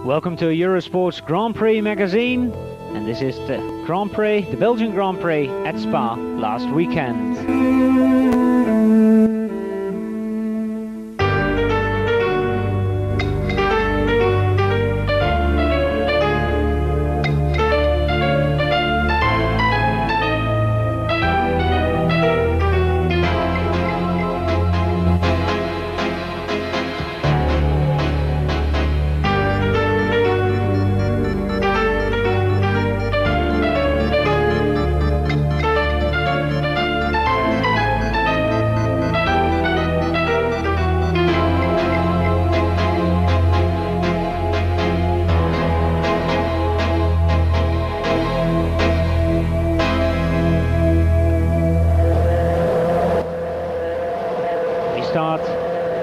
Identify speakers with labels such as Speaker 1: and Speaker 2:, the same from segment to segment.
Speaker 1: Welcome to Eurosport's Grand Prix magazine, and this is the Grand Prix, the Belgian Grand Prix at Spa last weekend. Start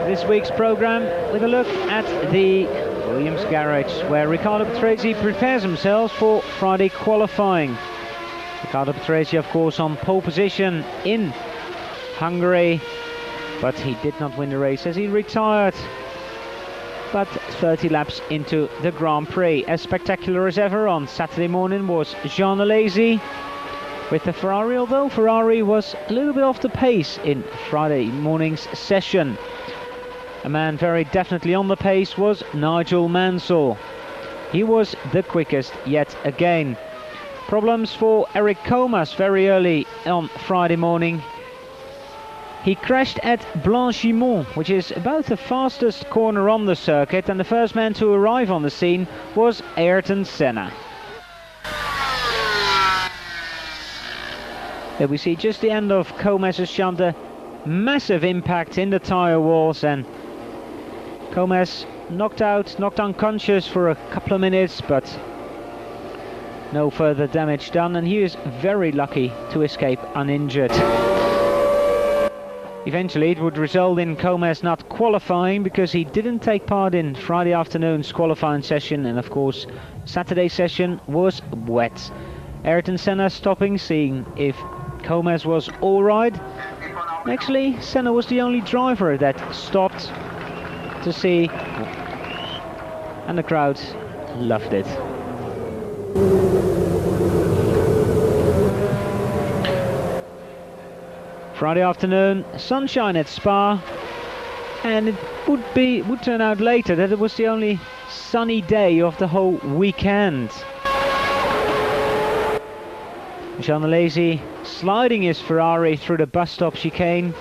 Speaker 1: this week's program with a look at the Williams garage, where Riccardo Patrese prepares himself for Friday qualifying. Riccardo Patrese, of course, on pole position in Hungary, but he did not win the race as he retired. But 30 laps into the Grand Prix, as spectacular as ever on Saturday morning was Jean Alesi with the Ferrari, although Ferrari was a little bit off the pace in Friday morning's session. A man very definitely on the pace was Nigel Mansell. He was the quickest yet again. Problems for Eric Comas very early on Friday morning. He crashed at Blanchimont, which is about the fastest corner on the circuit, and the first man to arrive on the scene was Ayrton Senna. There we see just the end of Comas' shunt, a massive impact in the tyre walls, and Comas knocked unconscious for a couple of minutes, but no further damage done, and he is very lucky to escape uninjured. Eventually it would result in Comas not qualifying because he didn't take part in Friday afternoon's qualifying session, and of course Saturday's session was wet. Ayrton Senna stopping, seeing if Comas was alright. Actually, Senna was the only driver that stopped to see, and the crowd loved it. Friday afternoon, sunshine at Spa, and it would turn out later that it was the only sunny day of the whole weekend. Jean Alesi sliding his Ferrari through the bus stop chicane.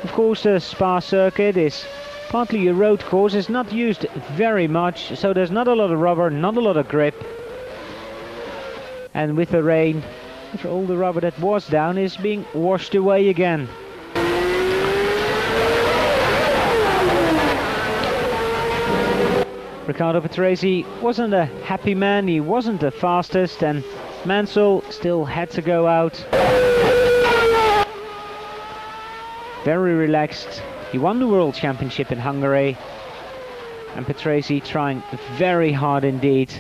Speaker 1: Of course, the Spa circuit is partly a road course, it's not used very much, so there's not a lot of rubber, not a lot of grip. And with the rain, all the rubber that was down is being washed away again. Riccardo Patrese wasn't a happy man, he wasn't the fastest, and Mansell still had to go out. Very relaxed. He won the World Championship in Hungary, and Patrese trying very hard indeed.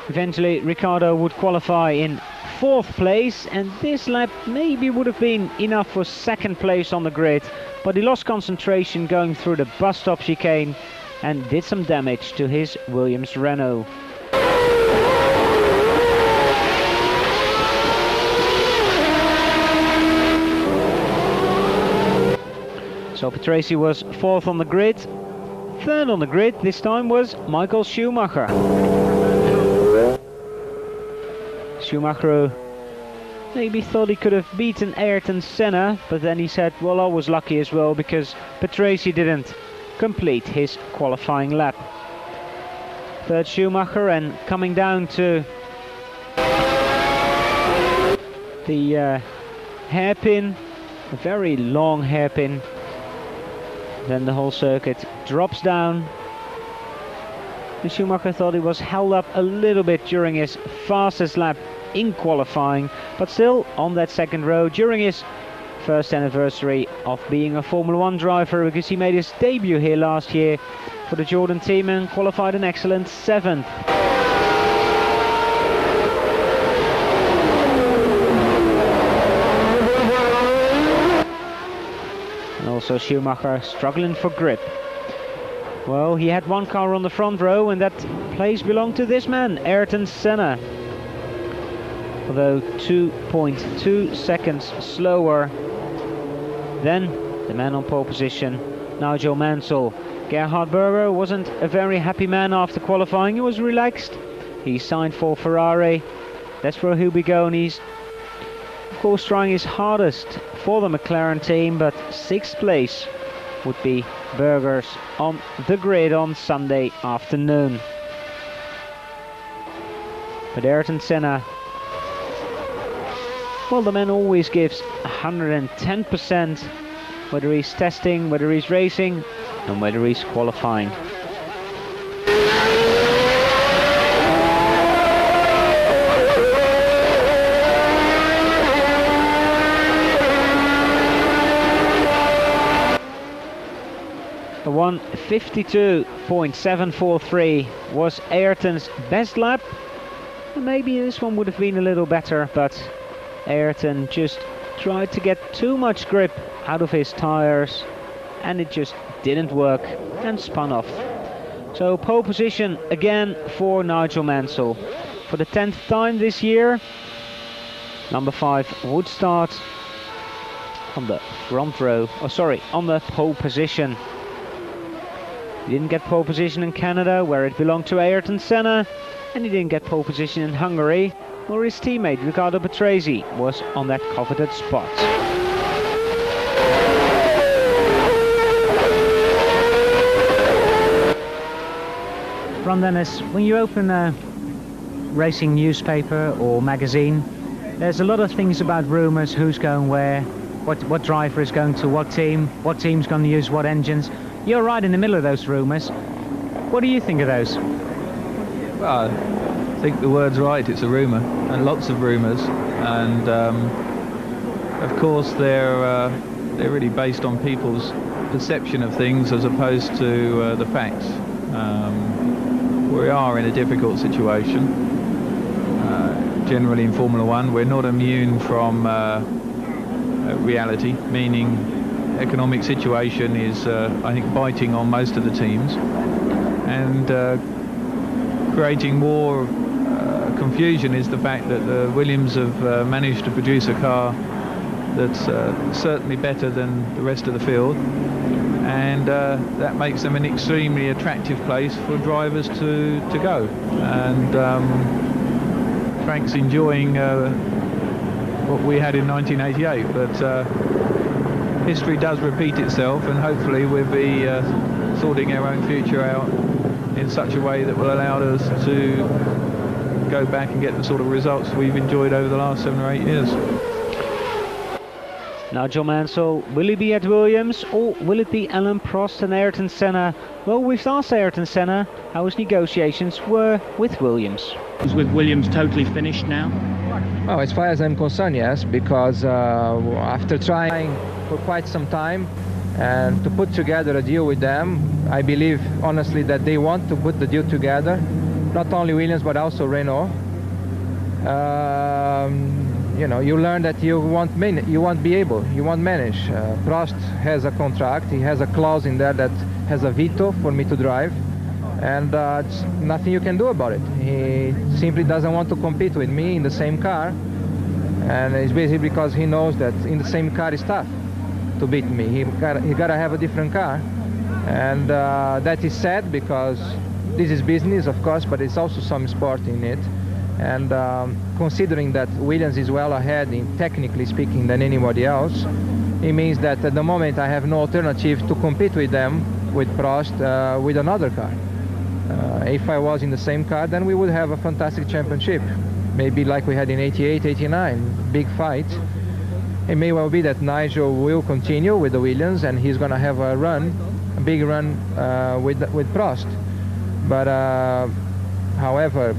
Speaker 1: Eventually Riccardo would qualify in 4th place, and this lap maybe would have been enough for 2nd place on the grid, but he lost concentration going through the bus stop chicane and did some damage to his Williams Renault. So Patrese was 4th on the grid. 3rd on the grid this time was Michael Schumacher. Schumacher maybe thought he could have beaten Ayrton Senna, but then he said, well, I was lucky as well because Patrese didn't complete his qualifying lap. 3rd Schumacher, and coming down to the hairpin, a very long hairpin, then the whole circuit drops down. And Schumacher thought he was held up a little bit during his fastest lap in qualifying, but still on that 2nd row during his 1st anniversary of being a Formula 1 driver, because he made his debut here last year for the Jordan team and qualified an excellent 7th. And also Schumacher struggling for grip. Well, he had one car on the front row, and that place belonged to this man, Ayrton Senna. Although 2.2 seconds slower than the man on pole position, Nigel Mansell. Gerhard Berger wasn't a very happy man after qualifying. He was relaxed. He signed for Ferrari. That's where he'll be going. He's of course trying his hardest for the McLaren team, but 6th place would be Berger's on the grid on Sunday afternoon. But Ayrton Senna, well, the man always gives 110%, whether he's testing, whether he's racing, and whether he's qualifying. A 1:52.743 was Ayrton's best lap. And maybe this one would have been a little better, but Ayrton just tried to get too much grip out of his tires, and it just didn't work and spun off. So pole position again for Nigel Mansell. For the 10th time this year, number 5 would start on the front row, on the pole position. He didn't get pole position in Canada, where it belonged to Ayrton Senna, and he didn't get pole position in Hungary, where his teammate Riccardo Patrese was on that coveted spot. Ron Dennis, when you open a racing newspaper or magazine, there's a lot of things about rumours, who's going where, what driver is going to what team's going to use what engines. You're right in the middle of those rumours. What do you think of those?
Speaker 2: Well, I think the word's right, it's a rumour, and lots of rumours, and of course they're really based on people's perception of things as opposed to the facts. We are in a difficult situation. Generally in Formula One, we're not immune from reality, meaning economic situation is, I think, biting on most of the teams, and creating more confusion is the fact that Williams have managed to produce a car that's certainly better than the rest of the field, and that makes them an extremely attractive place for drivers to go. And Frank's enjoying what we had in 1988, but history does repeat itself, and hopefully we'll be sorting our own future out in such a way that will allow us to go back and get the sort of results we've enjoyed over the last 7 or 8 years.
Speaker 1: Nigel Mansell, will he be at Williams, or will it be Alain Prost and Ayrton Senna? Well, we've asked Ayrton Senna how his negotiations were with Williams.
Speaker 3: Is with Williams totally finished now?
Speaker 4: Well, as far as I'm concerned, yes, because after trying for quite some time and to put together a deal with them, I believe honestly that they want to put the deal together, not only Williams but also Renault. You know, you learn that you won't manage. Prost has a contract, he has a clause in there that has a veto for me to drive, and it's nothing you can do about it. He simply doesn't want to compete with me in the same car, and it's basically because he knows that in the same car is tough to beat me. He gotta have a different car, and that is sad because this is business, of course, but it's also some sport in it. And considering that Williams is well ahead in technically speaking than anybody else, it means that at the moment I have no alternative to compete with them, with Prost, with another car. If I was in the same car, then we would have a fantastic championship, maybe like we had in 88, 89, big fight. It may well be that Nigel will continue with the Williams and he's going to have a big run with Prost. But however,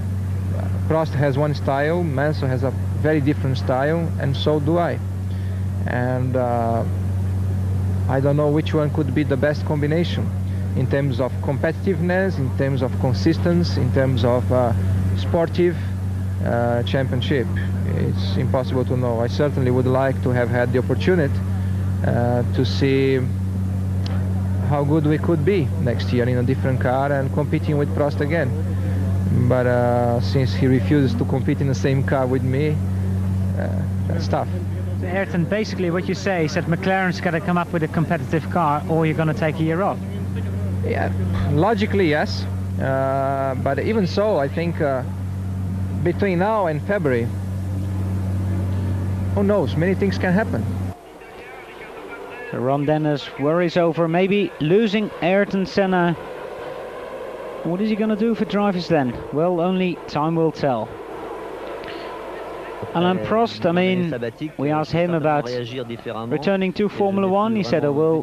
Speaker 4: Prost has one style, Mansell has a very different style, and so do I. And I don't know which one could be the best combination in terms of competitiveness, in terms of consistency, in terms of sportive championship. It's impossible to know. I certainly would like to have had the opportunity to see how good we could be next year in a different car and competing with Prost again. But since he refuses to compete in the same car with me, that's tough.
Speaker 1: So Ayrton, basically what you say is that McLaren's got to come up with a competitive car or you're going to take a year off.
Speaker 4: Yeah, logically yes, but even so, I think between now and February, who knows, many things can happen.
Speaker 1: So Ron Dennis worries over maybe losing Ayrton Senna. What is he going to do for drivers then? Well, only time will tell. Alain Prost, I mean, we asked him about returning to Formula One. He said, I will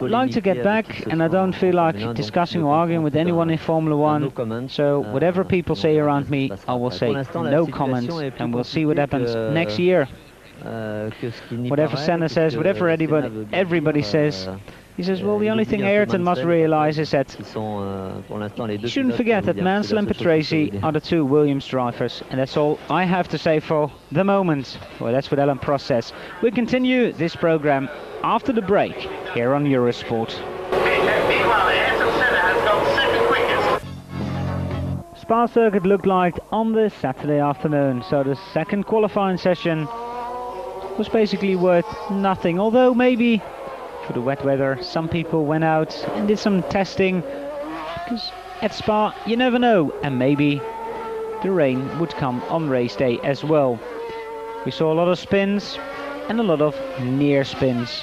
Speaker 1: like to get back, and I don't feel like discussing or arguing with anyone in Formula One. So whatever people say around me, I will say no comment, and we'll see what happens next year. Whatever Senna says, whatever everybody says, he says, well, the only thing Ayrton must realize is that you shouldn't forget that Mansell and Patrese are the two Williams drivers, and that's all I have to say for the moment. Well, that's what Alain Prost says. We continue this program after the break here on Eurosport. Spa circuit looked like on this Saturday afternoon, so the second qualifying session was basically worth nothing, although maybe for the wet weather some people went out and did some testing, because at Spa you never know, and maybe the rain would come on race day as well. We saw a lot of spins and a lot of near spins.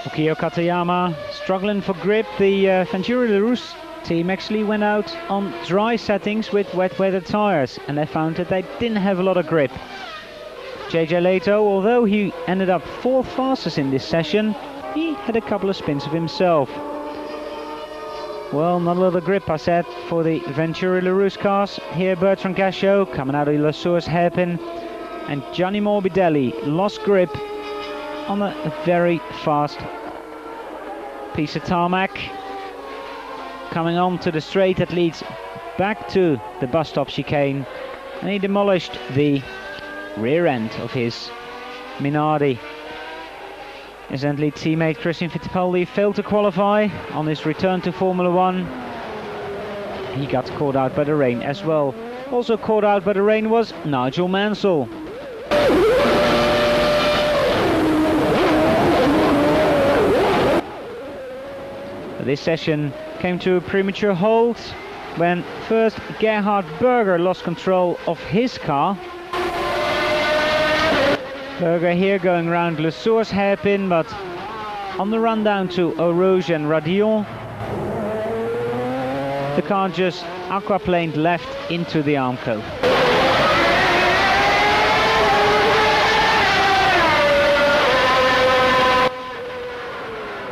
Speaker 1: Ukio Katayama struggling for grip. The Venturi LaRousse team actually went out on dry settings with wet weather tires, and they found that they didn't have a lot of grip. JJ Leto, although he ended up 4th fastest in this session, he had a couple of spins of himself. Well, not a lot of grip, I said, for the Venturi LaRousse cars. Here Bertrand Gachot coming out of the Lesueur's hairpin, and Gianni Morbidelli lost grip on a very fast piece of tarmac, coming on to the straight that leads back to the bus stop chicane, and he demolished the rear end of his Minardi. His end lead teammate Christian Fittipaldi failed to qualify on his return to Formula One. He got caught out by the rain as well. Also caught out by the rain was Nigel Mansell. This session came to a premature halt when first Gerhard Berger lost control of his car. Berger here going around Lesueur's hairpin, but on the run down to Eau Rouge and Radillon, the car just aquaplaned left into the Armco.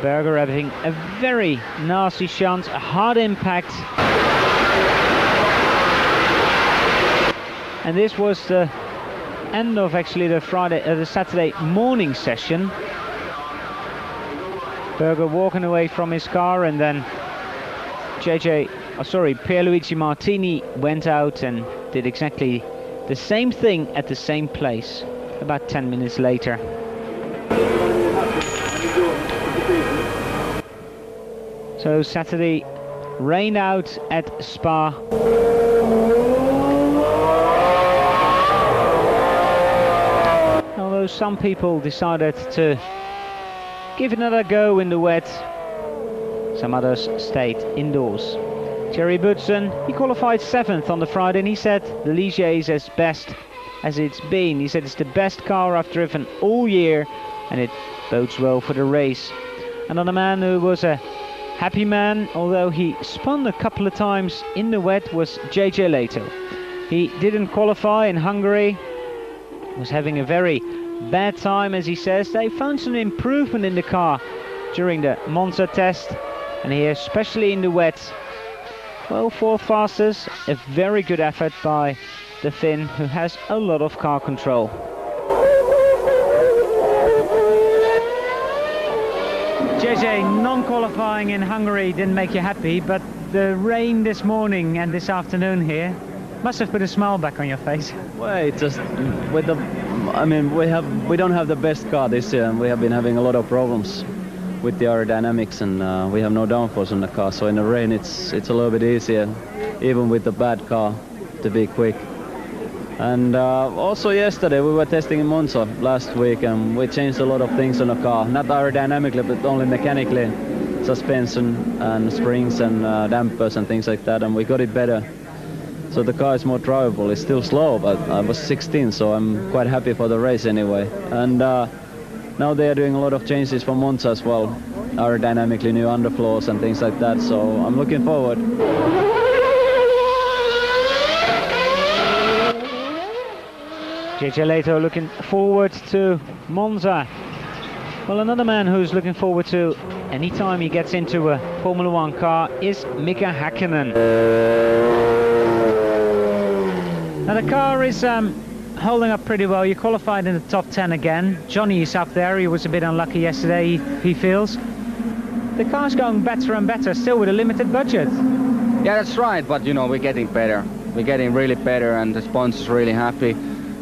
Speaker 1: Berger having a very nasty shunt, a hard impact. And this was the end of actually the Saturday morning session. Berger walking away from his car, and then Pierluigi Martini went out and did exactly the same thing at the same place about 10 minutes later. So Saturday rained out at Spa. Although some people decided to give it another go in the wet, some others stayed indoors. Jerry Butson, he qualified 7th on the Friday, and he said the Ligier is as best as it's been. He said it's the best car I've driven all year, and it bodes well for the race. Another man who was a happy man, although he spun a couple of times in the wet, was JJ Leto. He didn't qualify in Hungary, was having a very bad time, as he says. They found some improvement in the car during the Monza test, and here, especially in the wet, well, 4th fastest, a very good effort by the Finn, who has a lot of car control. JJ, non-qualifying in Hungary didn't make you happy, but the rain this morning and this afternoon here, Must have put a smile back on your face.
Speaker 5: Well, it's just with the, I mean, we don't have the best car this year, and we have been having a lot of problems with the aerodynamics, and we have no downforce on the car. So in the rain, it's a little bit easier, even with the bad car, to be quick. And also yesterday we were testing in Monza last week, and we changed a lot of things on the car, not aerodynamically but only mechanically, suspension and springs and dampers and things like that, and we got it better. So the car is more drivable. It's still slow, but I was 16, so I'm quite happy for the race anyway. And now they are doing a lot of changes for Monza as well, aerodynamically, new underfloors and things like that, so I'm looking forward.
Speaker 1: JJ Leto looking forward to Monza. Well, another man who's looking forward to any time he gets into a Formula 1 car is Mika Häkkinen. Now the car is holding up pretty well. You qualified in the top 10 again. Johnny is up there. He was a bit unlucky yesterday, he feels. The car's going better and better, still with a limited budget.
Speaker 6: Yeah, that's right, but you know, we're getting better. We're getting really better, and the sponsor's really happy.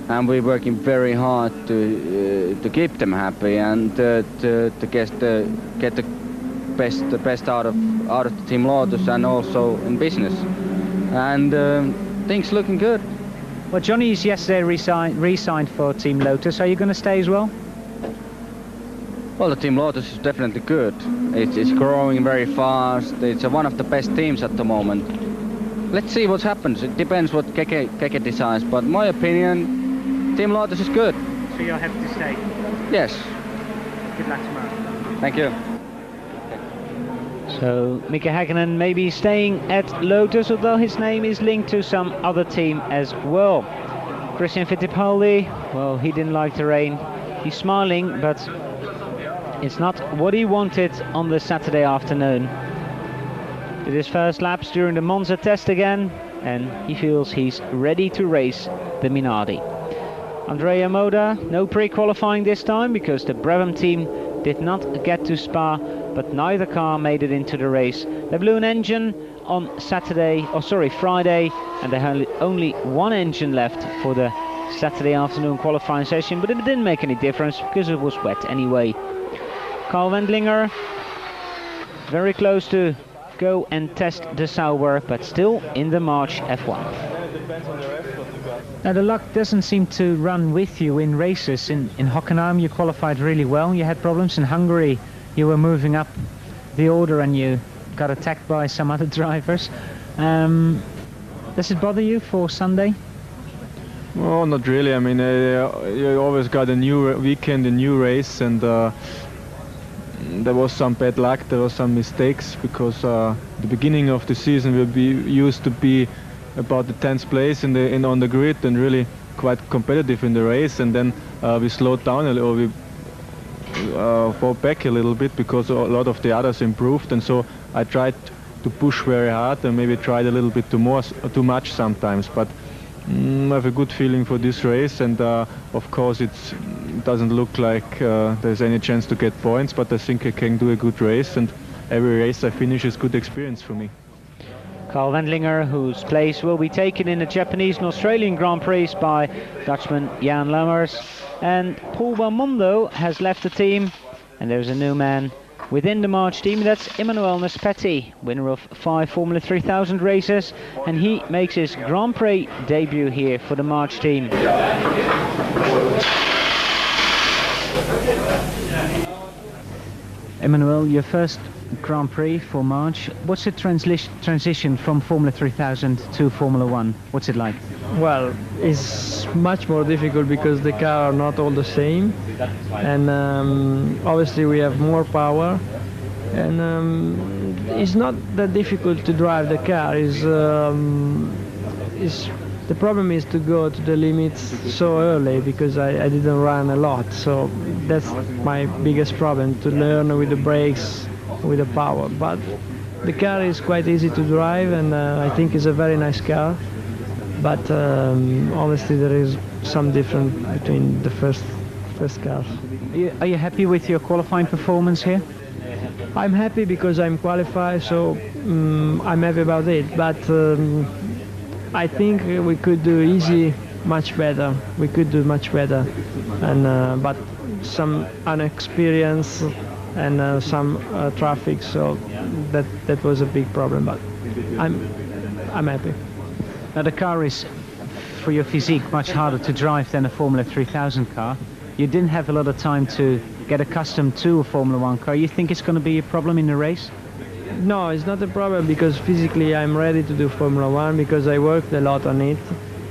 Speaker 6: And we're working very hard to keep them happy and to get the best out of the Team Lotus and also in business. And things looking good.
Speaker 1: Well, Johnny's yesterday re-signed for Team Lotus. Are you going to stay as well?
Speaker 6: Well, the Team Lotus is definitely good. It's growing very fast. It's one of the best teams at the moment. Let's see what happens. It depends what Keke decides, but in my opinion, Team Lotus is good.
Speaker 1: So you're happy to stay?
Speaker 6: Yes.
Speaker 1: Good luck tomorrow.
Speaker 6: Thank you.
Speaker 1: So Mika Häkkinen may be staying at Lotus, although his name is linked to some other team as well. Christian Fittipaldi, well, he didn't like the rain. He's smiling, but it's not what he wanted on the Saturday afternoon. Did his first laps during the Monza test again, and he feels he's ready to race the Minardi. Andrea Moda, no pre-qualifying this time because the Brabham team did not get to Spa, but neither car made it into the race. They blew an engine on Friday, and they had only one engine left for the Saturday afternoon qualifying session, but it didn't make any difference because it was wet anyway. Carl Wendlinger, very close to go and test the Sauber, but still in the March F1. Now the luck doesn't seem to run with you in races. In Hockenheim you qualified really well. You had problems in Hungary. You were moving up the order and you got attacked by some other drivers. Does it bother you for Sunday?
Speaker 2: Oh, not really. I mean, you always got a new weekend, a new race, and there was some bad luck, there was some mistakes, because the beginning of the season used to be about the 10th place on the grid and really quite competitive in the race, and then we slowed down a little, we fought back a little bit because a lot of the others improved, and so I tried to push very hard and maybe tried a little bit too much sometimes, but I have a good feeling for this race, and of course it doesn't look like there's any chance to get points, but I think I can do a good race, and every race I finish is good experience for me.
Speaker 1: Carl Wendlinger, whose place will be taken in the Japanese and Australian Grand Prix by Dutchman Jan Lammers. And Paul Belmondo has left the team, and there's a new man within the March team. That's Emmanuel Naspetti, winner of 5 Formula 3000 races, and he makes his Grand Prix debut here for the March team. Emmanuel, your first Grand Prix for March. What's the transition from Formula 3000 to Formula 1? What's it like?
Speaker 7: Well, it's much more difficult because the cars are not all the same, and obviously we have more power, and it's not that difficult to drive the car. The problem is to go to the limits so early, because I didn't run a lot, so that's my biggest problem, to learn with the brakes, with the power. But the car is quite easy to drive, and I think it's a very nice car, but obviously there is some difference between the first cars.
Speaker 1: Are you happy with your qualifying performance here?
Speaker 7: I'm happy because I'm qualified, so I'm happy about it, but I think we could do easy much better. We could do much better, and but some inexperience and some traffic, so that was a big problem. But I'm happy.
Speaker 1: Now the car is, for your physique, much harder to drive than a Formula 3000 car. You didn't have a lot of time to get accustomed to a Formula 1 car. You think it's going to be a problem in the race?
Speaker 7: No, it's not a problem, because physically I'm ready to do Formula 1 because I worked a lot on it.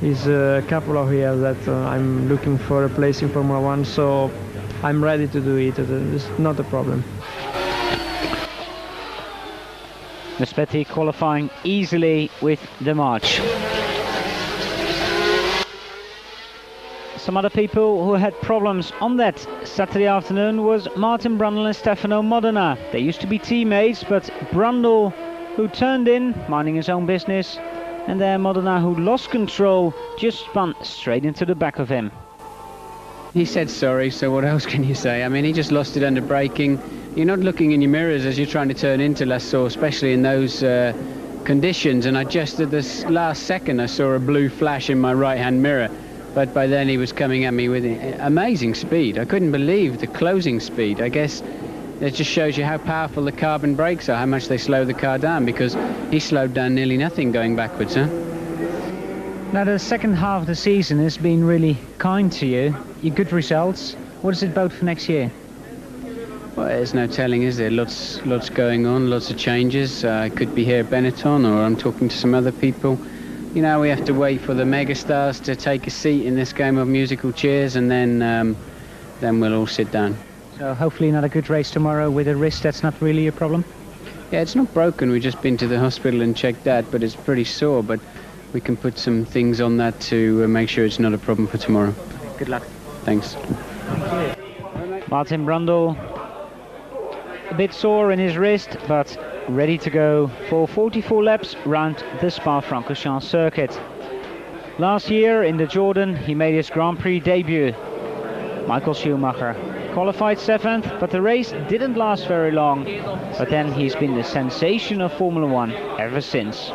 Speaker 7: It's a couple of years that I'm looking for a place in Formula 1, so I'm ready to do it. It's not a problem.
Speaker 1: Maspetti qualifying easily with the March. Some other people who had problems on that Saturday afternoon was Martin Brundle and Stefano Modena. They used to be teammates, but Brundle, who turned in, minding his own business, and then Modena, who lost control, just spun straight into the back of him.
Speaker 8: He said sorry, so what else can you say? I mean, he just lost it under braking. You're not looking in your mirrors as you're trying to turn into Lasso, especially in those conditions, and I just at this last second I saw a blue flash in my right-hand mirror. But by then he was coming at me with amazing speed. I couldn't believe the closing speed. I guess it just shows you how powerful the carbon brakes are, how much they slow the car down, because he slowed down nearly nothing going backwards, huh?
Speaker 1: Now the second half of the season has been really kind to you. Your good results. What does it bode for next year?
Speaker 8: Well, there's no telling, is there? Lots going on, lots of changes. I could be here at Benetton, or I'm talking to some other people. You know, we have to wait for the megastars to take a seat in this game of musical chairs, and then we'll all sit down.
Speaker 1: So hopefully not a good race tomorrow with a wrist that's not really a problem?
Speaker 8: Yeah, it's not broken. We've just been to the hospital and checked that, but it's pretty sore. But we can put some things on that to make sure it's not a problem for tomorrow.
Speaker 1: Good luck.
Speaker 8: Thanks.
Speaker 1: Martin Brundle, a bit sore in his wrist, but ready to go for 44 laps round the Spa-Francorchamps circuit. Last year in the Jordan he made his Grand Prix debut. Michael Schumacher qualified 7th, but the race didn't last very long. But then he's been the sensation of Formula 1 ever since.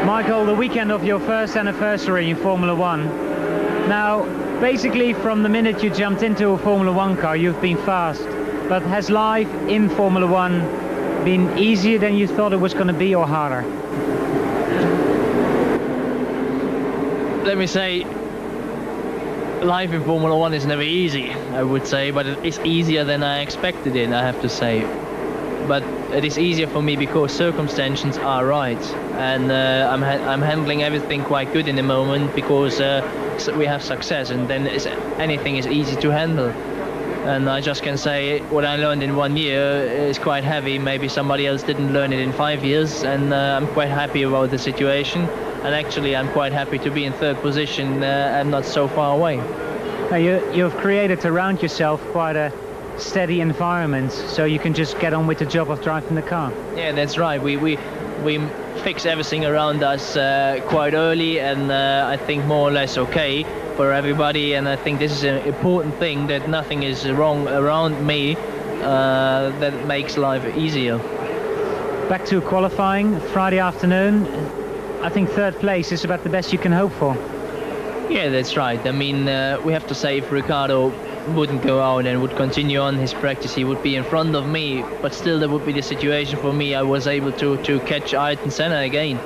Speaker 1: Michael, the weekend of your first anniversary in Formula 1. Now, basically from the minute you jumped into a Formula 1 car you've been fast. But has life in Formula 1 been easier than you thought it was going to be, or harder?
Speaker 9: Let me say, life in Formula 1 is never easy, I would say, but it's easier than I expected it, I have to say. But it is easier for me because circumstances are right, and I'm handling everything quite good in the moment because we have success, and then anything is easy to handle. And I just can say what I learned in 1 year is quite heavy. Maybe somebody else didn't learn it in 5 years, and I'm quite happy about the situation. And actually I'm quite happy to be in 3rd position and not so far away.
Speaker 1: Now you've created around yourself quite a steady environment, so you can just get on with the job of driving the car.
Speaker 9: Yeah, that's right. We fix everything around us quite early, and I think more or less okay for everybody, and I think this is an important thing, that nothing is wrong around me that makes life easier.
Speaker 1: Back to qualifying Friday afternoon. I think 3rd place is about the best you can hope for.
Speaker 9: Yeah, that's right. I mean, we have to say if Ricciardo wouldn't go out and would continue on his practice, he would be in front of me, but still there would be the situation for me. I was able to catch Ayrton Senna again.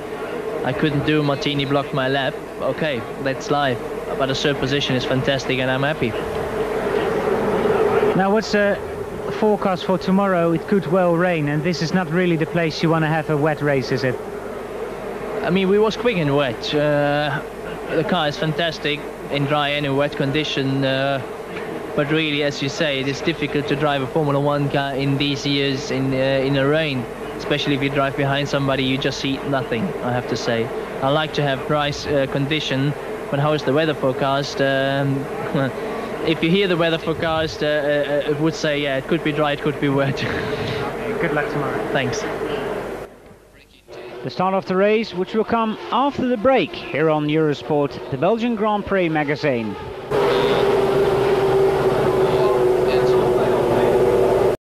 Speaker 9: I couldn't do, Martini blocked my lap. Okay, that's life. But a 3rd position is fantastic, and I'm happy.
Speaker 1: Now, what's the forecast for tomorrow? It could well rain, and this is not really the place you want to have a wet race, is it?
Speaker 9: I mean, we was quick and wet. The car is fantastic in dry and in wet condition, but really, as you say, it is difficult to drive a Formula 1 car in these years in the rain. Especially if you drive behind somebody, you just see nothing, I have to say. I like to have dry condition, but how is the weather forecast? If you hear the weather forecast, it would say, yeah, it could be dry, it could be wet.
Speaker 1: Good luck tomorrow.
Speaker 9: Thanks.
Speaker 1: The start of the race, which will come after the break here on Eurosport, the Belgian Grand Prix magazine.